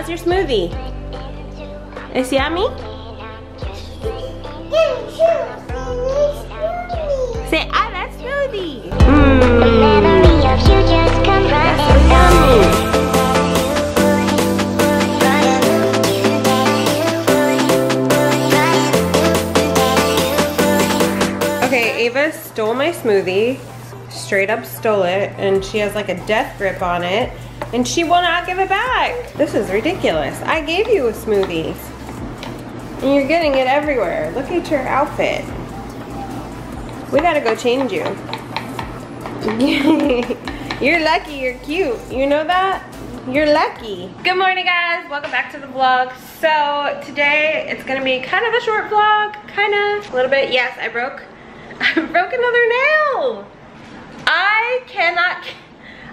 How's your smoothie? It's yummy? Say, I love smoothie. That's so yummy. Okay, Ava stole my smoothie. Straight up stole it, and she has like a death grip on it, and she will not give it back. This is ridiculous. I gave you a smoothie, and you're getting it everywhere. Look at your outfit. We gotta go change you. You're lucky, you're cute. You know that? You're lucky. Good morning, guys. Welcome back to the vlog. So today it's gonna be kind of a short vlog, a little bit. Yes, I broke another nail.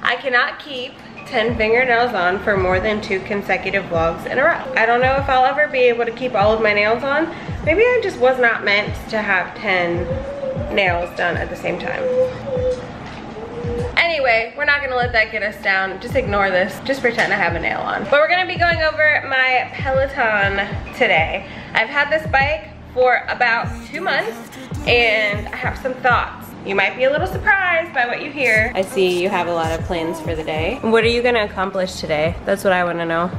I cannot keep 10 fingernails on for more than 2 consecutive vlogs in a row. I don't know if I'll ever be able to keep all of my nails on. Maybe I just was not meant to have 10 nails done at the same time. Anyway, we're not gonna let that get us down. Just ignore this. Just pretend I have a nail on. But we're gonna be going over my Peloton today. I've had this bike for about 2 months, and I have some thoughts. You might be a little surprised by what you hear. I see you have a lot of plans for the day. What are you gonna accomplish today? That's what I wanna know.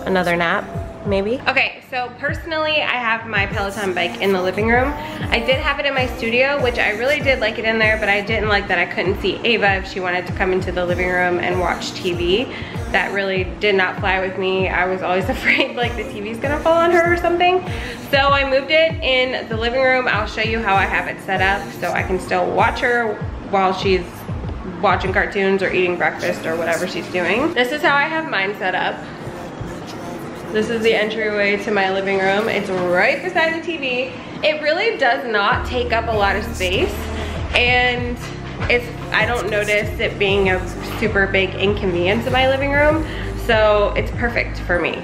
Another nap, maybe? Okay, so personally, I have my Peloton bike in the living room. I did have it in my studio, which I really did like it in there, but I didn't like that I couldn't see Ava if she wanted to come into the living room and watch TV. That really did not fly with me. I was always afraid like the TV's gonna fall on her or something. So I moved it in the living room. I'll show you how I have it set up so I can still watch her while she's watching cartoons or eating breakfast or whatever she's doing. This is how I have mine set up. This is the entryway to my living room. It's right beside the TV. It really does not take up a lot of space, and I don't notice it being a super big inconvenience in my living room, so it's perfect for me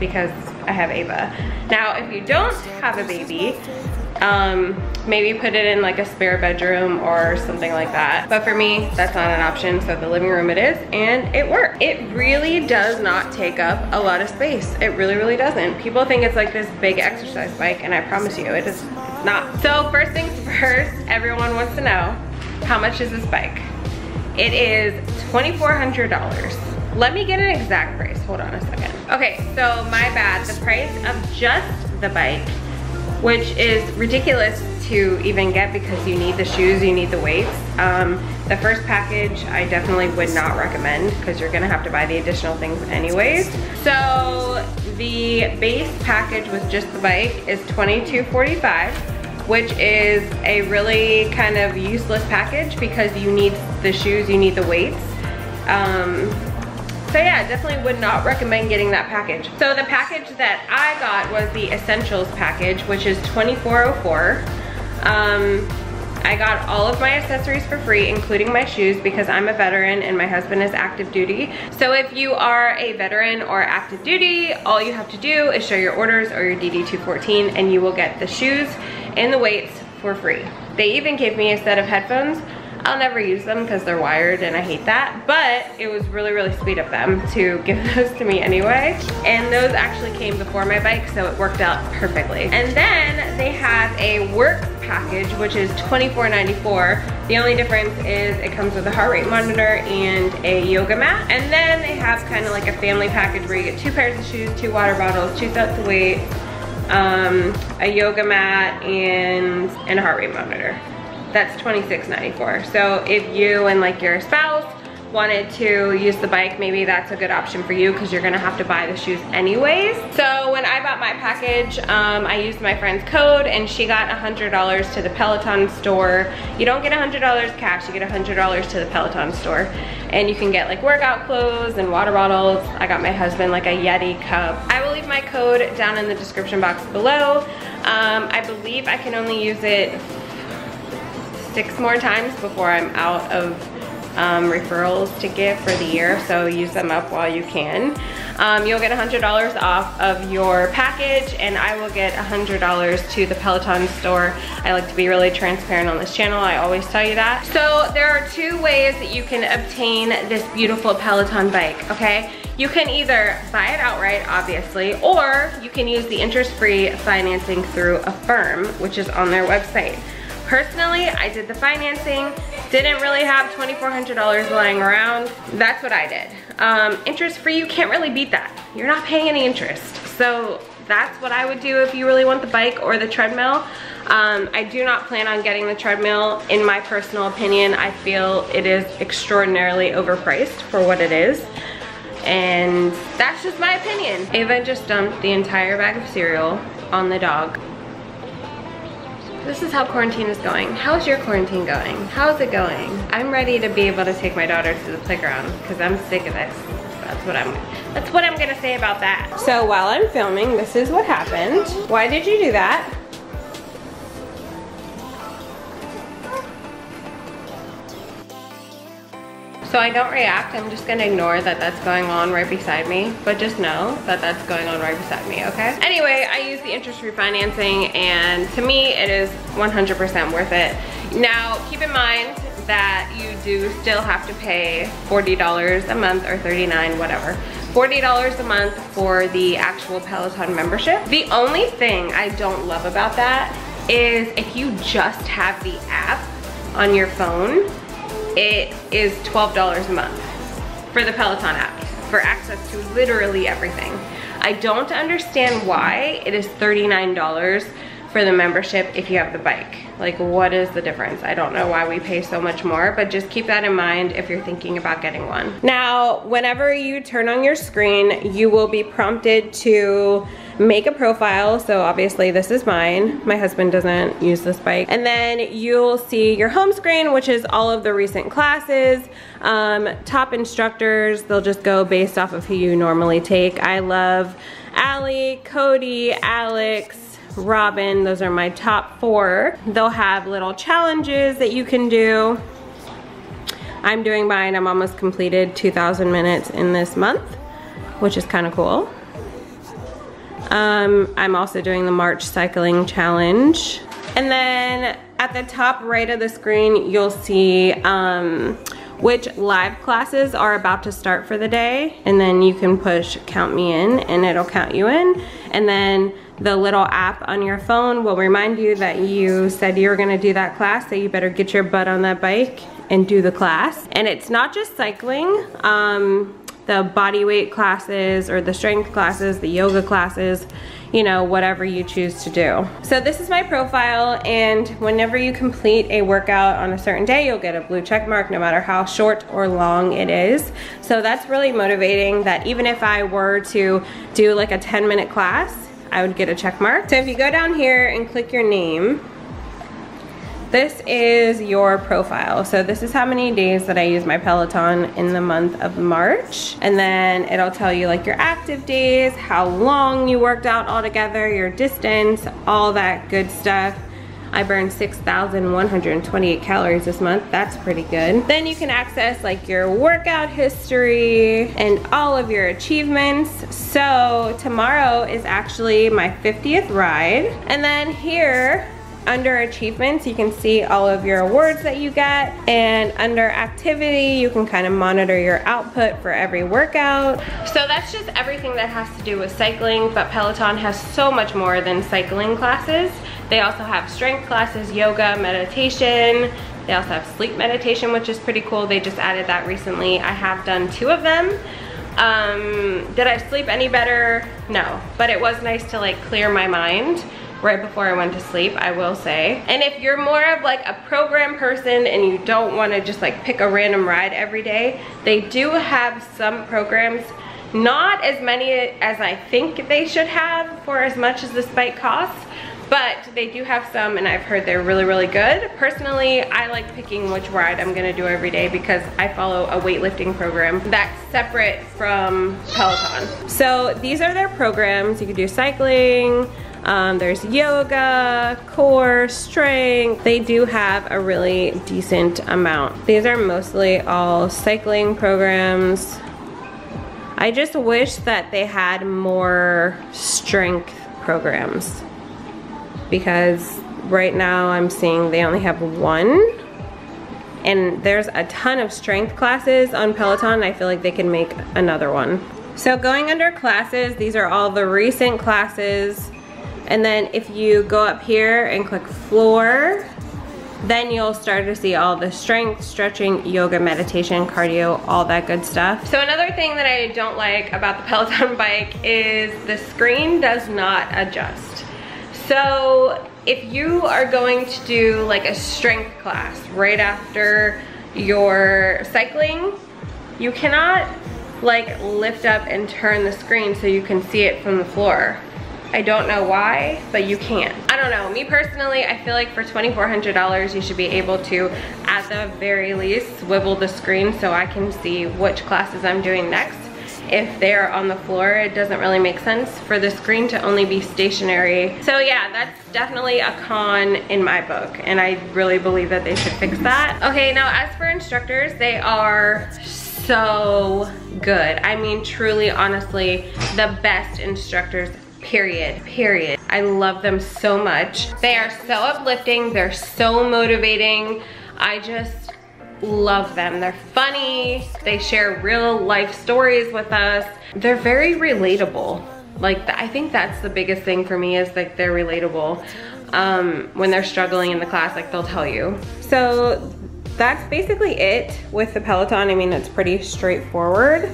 because I have Ava. Now, if you don't have a baby, maybe put it in like a spare bedroom or something like that. But for me, that's not an option, so the living room it is, and it worked. It really does not take up a lot of space. It really, really doesn't. People think it's like this big exercise bike, and I promise you, it's not. So first things first, everyone wants to know, how much is this bike? It is $2,400. Let me get an exact price, hold on a second. Okay, so my bad, the price of just the bike, which is ridiculous to even get because you need the shoes, you need the weights. The first package I definitely would not recommend because you're gonna have to buy the additional things anyways. So the base package with just the bike is $22.45, which is a really kind of useless package because you need the shoes, you need the weights. So yeah, definitely would not recommend getting that package. So the package that I got was the Essentials package, which is $24.04. I got all of my accessories for free, including my shoes, because I'm a veteran and my husband is active duty. So if you are a veteran or active duty, all you have to do is show your orders or your DD-214 and you will get the shoes and the weights for free. They even gave me a set of headphones. I'll never use them because they're wired and I hate that, but it was really, really sweet of them to give those to me anyway. And those actually came before my bike, so it worked out perfectly. And then they have a work package, which is $24.94. The only difference is it comes with a heart rate monitor and a yoga mat. And then they have kind of like a family package where you get 2 pairs of shoes, 2 water bottles, 2 sets of weights, a yoga mat, and a heart rate monitor. That's $26.94. So if you and like your spouse wanted to use the bike, maybe that's a good option for you because you're gonna have to buy the shoes anyways. So when I bought my package, I used my friend's code and she got $100 to the Peloton store. You don't get $100 cash, you get $100 to the Peloton store. And you can get like workout clothes and water bottles. I got my husband like a Yeti cup. I will leave my code down in the description box below. I believe I can only use it 6 more times before I'm out of referrals to give for the year, so use them up while you can. You'll get $100 off of your package, and I will get $100 to the Peloton store. I like to be really transparent on this channel. I always tell you that. So there are 2 ways that you can obtain this beautiful Peloton bike, okay? You can either buy it outright, obviously, or you can use the interest-free financing through Affirm, which is on their website. Personally, I did the financing, didn't really have $2,400 lying around. That's what I did. Interest-free, you can't really beat that. You're not paying any interest. So that's what I would do if you really want the bike or the treadmill. I do not plan on getting the treadmill. In my personal opinion, I feel it is extraordinarily overpriced for what it is. And that's just my opinion. Ava just dumped the entire bag of cereal on the dog. This is how quarantine is going. How's your quarantine going? How's it going? I'm ready to be able to take my daughter to the playground because I'm sick of this. That's what I'm gonna say about that. So while I'm filming, this is what happened. Why did you do that? So I don't react, I'm just gonna ignore that that's going on right beside me, but just know that that's going on right beside me, okay? Anyway, I use the interest refinancing, and to me, it is 100% worth it. Now, keep in mind that you do still have to pay $40 a month or $39, whatever. $40 a month for the actual Peloton membership. The only thing I don't love about that is if you just have the app on your phone, it is $12 a month for the Peloton app for access to literally everything. I don't understand why it is $39 for the membership if you have the bike. Like, what is the difference? I don't know why we pay so much more, but just keep that in mind if you're thinking about getting one. Now, whenever you turn on your screen, you will be prompted to make a profile. So obviously this is mine. My husband doesn't use this bike. And then you'll see your home screen, which is all of the recent classes, top instructors. They'll just go based off of who you normally take. I love Allie, Cody, Alex, Robin. Those are my top 4. They'll have little challenges that you can do. I'm doing mine. I'm almost completed 2,000 minutes in this month, which is kind of cool. I'm also doing the March cycling challenge. And then at the top right of the screen, you'll see which live classes are about to start for the day. And then you can push count me in and it'll count you in. And then the little app on your phone will remind you that you said you were gonna do that class, so you better get your butt on that bike and do the class. And it's not just cycling. The body weight classes or the strength classes, the yoga classes, you know, whatever you choose to do. So this is my profile, and whenever you complete a workout on a certain day, you'll get a blue check mark no matter how short or long it is. So that's really motivating, that even if I were to do like a 10-minute class, I would get a check mark. So if you go down here and click your name, this is your profile. So this is how many days that I use my Peloton in the month of March. And then it'll tell you like your active days, how long you worked out altogether, your distance, all that good stuff. I burned 6,128 calories this month. That's pretty good. Then you can access like your workout history and all of your achievements. So tomorrow is actually my 50th ride. And then here, under achievements, you can see all of your awards that you get, and under activity, you can kind of monitor your output for every workout. So that's just everything that has to do with cycling, but Peloton has so much more than cycling classes. They also have strength classes, yoga, meditation. They also have sleep meditation, which is pretty cool. They just added that recently. I have done 2 of them. Did I sleep any better? No, but it was nice to like clear my mind right before I went to sleep, I will say. And if you're more of like a program person and you don't want to just like pick a random ride every day, they do have some programs, not as many as I think they should have for as much as this bike costs, but they do have some, and I've heard they're really, really good. Personally, I like picking which ride I'm gonna do every day because I follow a weightlifting program that's separate from Peloton. So these are their programs. You can do cycling, there's yoga, core, strength. They do have a really decent amount. These are mostly all cycling programs. I just wish that they had more strength programs, because right now I'm seeing they only have 1, and there's a ton of strength classes on Peloton. I feel like they can make another one. So going under classes, these are all the recent classes. And then if you go up here and click floor, then you'll start to see all the strength, stretching, yoga, meditation, cardio, all that good stuff. So another thing that I don't like about the Peloton bike is the screen does not adjust. So if you are going to do like a strength class right after your cycling, you cannot like lift up and turn the screen so you can see it from the floor. I don't know why, but you can. I don't know, me personally, I feel like for $2,400 you should be able to, at the very least, swivel the screen so I can see which classes I'm doing next. If they're on the floor, it doesn't really make sense for the screen to only be stationary. So yeah, that's definitely a con in my book, and I really believe that they should fix that. Okay, now as for instructors, they are so good. I mean, truly, honestly, the best instructors, period. I love them so much. They are so uplifting, they're so motivating. I just love them. They're funny, they share real life stories with us. They're very relatable. Like, I think that's the biggest thing for me, is like they're relatable. When they're struggling in the class, like they'll tell you. So that's basically it with the Peloton. I mean, it's pretty straightforward.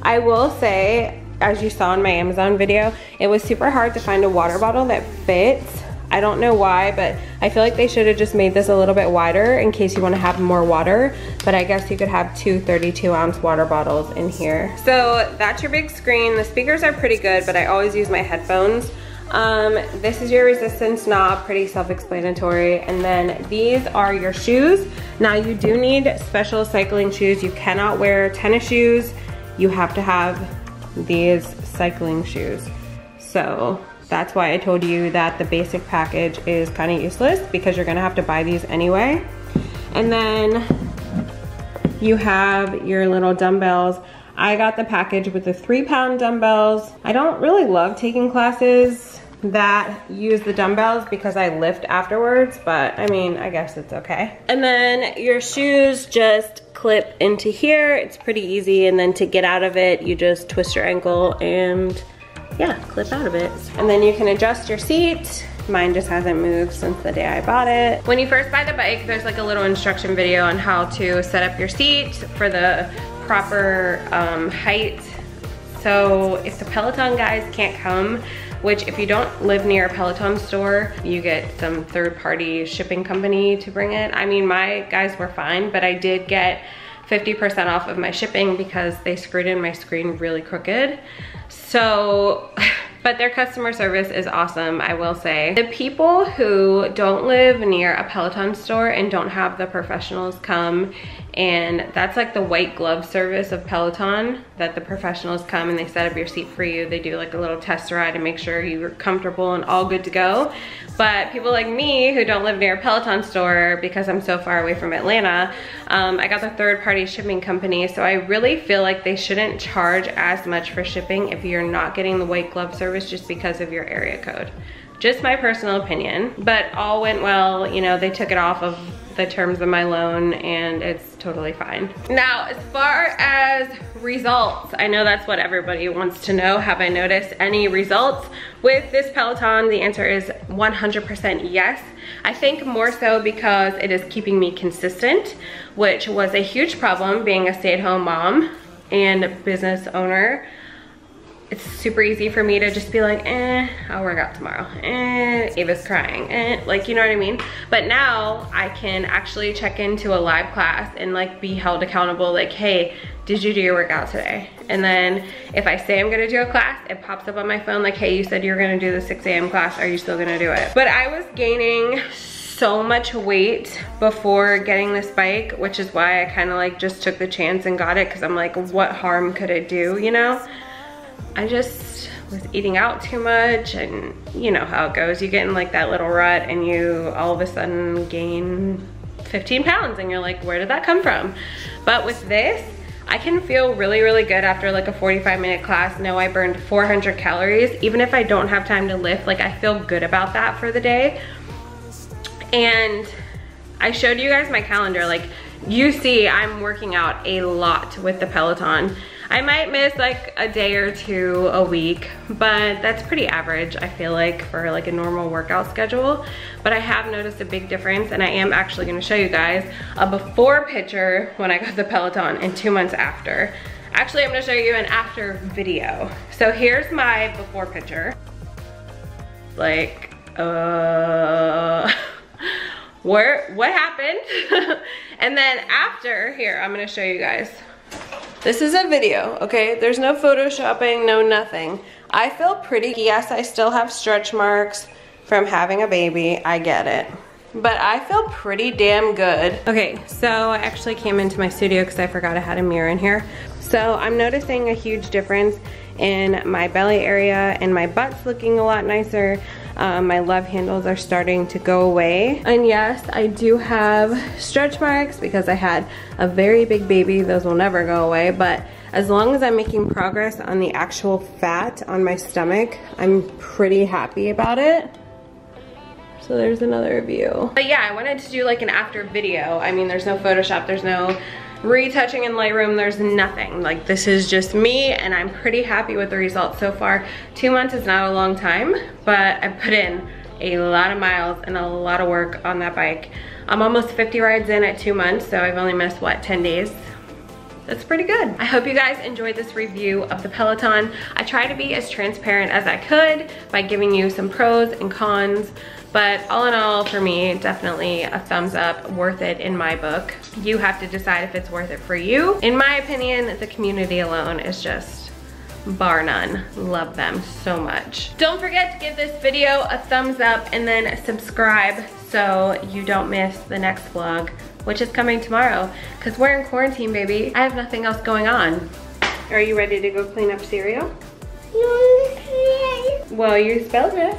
I will say, as you saw in my Amazon video, it was super hard to find a water bottle that fits. I don't know why, but I feel like they should have just made this a little bit wider in case you want to have more water, but I guess you could have two 32-ounce water bottles in here. So that's your big screen. The speakers are pretty good, but I always use my headphones. This is your resistance knob, pretty self-explanatory. And then these are your shoes. Now you do need special cycling shoes. You cannot wear tennis shoes. You have to have these cycling shoes. So that's why I told you that the basic package is kind of useless, because you're gonna have to buy these anyway. And then you have your little dumbbells. I got the package with the 3-pound dumbbells. I don't really love taking classes that use the dumbbells because I lift afterwards, but I mean, I guess it's okay. And then your shoes just clip into here. It's pretty easy, and then to get out of it, you just twist your ankle and yeah, clip out of it. And then you can adjust your seat. Mine just hasn't moved since the day I bought it. When you first buy the bike, there's like a little instruction video on how to set up your seat for the proper height. So if the Peloton guys can't come, which if you don't live near a Peloton store, you get some third-party shipping company to bring it. I mean, my guys were fine, but I did get 50% off of my shipping because they screwed in my screen really crooked. So, but their customer service is awesome, I will say. The people who don't live near a Peloton store and don't have the professionals come, and that's like the white glove service of Peloton, that the professionals come and they set up your seat for you. They do like a little test ride and make sure you're comfortable and all good to go. But people like me who don't live near a Peloton store because I'm so far away from Atlanta, I got the third-party shipping company, so I really feel like they shouldn't charge as much for shipping if you're not getting the white glove service just because of your area code. Just my personal opinion, but all went well. You know, they took it off of the terms of my loan and it's totally fine. Now, as far as results, I know that's what everybody wants to know. Have I noticed any results with this Peloton? The answer is 100% yes. I think more so because it is keeping me consistent, which was a huge problem being a stay-at-home mom and business owner. It's super easy for me to just be like, I'll work out tomorrow. Ava's crying, like, you know what I mean? But now I can actually check into a live class and like be held accountable, like, hey, did you do your workout today? And then if I say I'm gonna do a class, it pops up on my phone like, hey, you said you were gonna do the 6 a.m. class, are you still gonna do it? But I was gaining so much weight before getting this bike, which is why I kind of like just took the chance and got it, because I'm like, what harm could it do, you know? I just was eating out too much, and you know how it goes. You get in like that little rut and you all of a sudden gain 15 pounds and you're like, where did that come from? But with this, I can feel really, really good after like a 45-minute class. No, I burned 400 calories. Even if I don't have time to lift, like I feel good about that for the day. And I showed you guys my calendar. Like, you see I'm working out a lot with the Peloton. I might miss like a day or two a week, but that's pretty average, I feel like, for like a normal workout schedule. But I have noticed a big difference, and I am actually gonna show you guys a before picture when I got the Peloton and 2 months after. Actually, I'm gonna show you an after video. So here's my before picture. Like, what happened? And then after, here, I'm gonna show you guys. This is a video, okay? There's no photoshopping, no nothing. I feel pretty. Yes, I still have stretch marks from having a baby, I get it. But I feel pretty damn good. Okay, so I actually came into my studio because I forgot I had a mirror in here. So I'm noticing a huge difference in my belly area, and my butt's looking a lot nicer. My love handles are starting to go away. And yes, I do have stretch marks because I had a very big baby. Those will never go away, but as long as I'm making progress on the actual fat on my stomach, I'm pretty happy about it. So there's another view. But yeah, I wanted to do like an after video. I mean, there's no Photoshop, there's no retouching in Lightroom, there's nothing. Like, this is just me, and I'm pretty happy with the results so far. 2 months is not a long time, but I put in a lot of miles and a lot of work on that bike. I'm almost 50 rides in at 2 months, so I've only missed, what, 10 days? That's pretty good. I hope you guys enjoyed this review of the Peloton. I try to be as transparent as I could by giving you some pros and cons, but all in all, for me, definitely a thumbs up, worth it in my book. You have to decide if it's worth it for you. In my opinion, the community alone is just bar none. Love them so much. Don't forget to give this video a thumbs up and then subscribe so you don't miss the next vlog, which is coming tomorrow, because we're in quarantine, baby. I have nothing else going on. Are you ready to go clean up cereal? Well, you spelled it.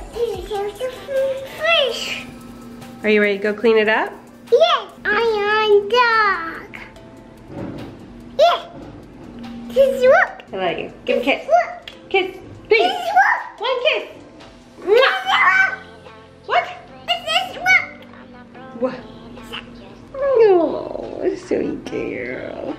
Are you ready to go clean it up? Yes, I am dog. Yes. This is what? I love you. Give a kiss. Kiss, please. This is what? One kiss. What? This is what? What? Oh, sweet girl.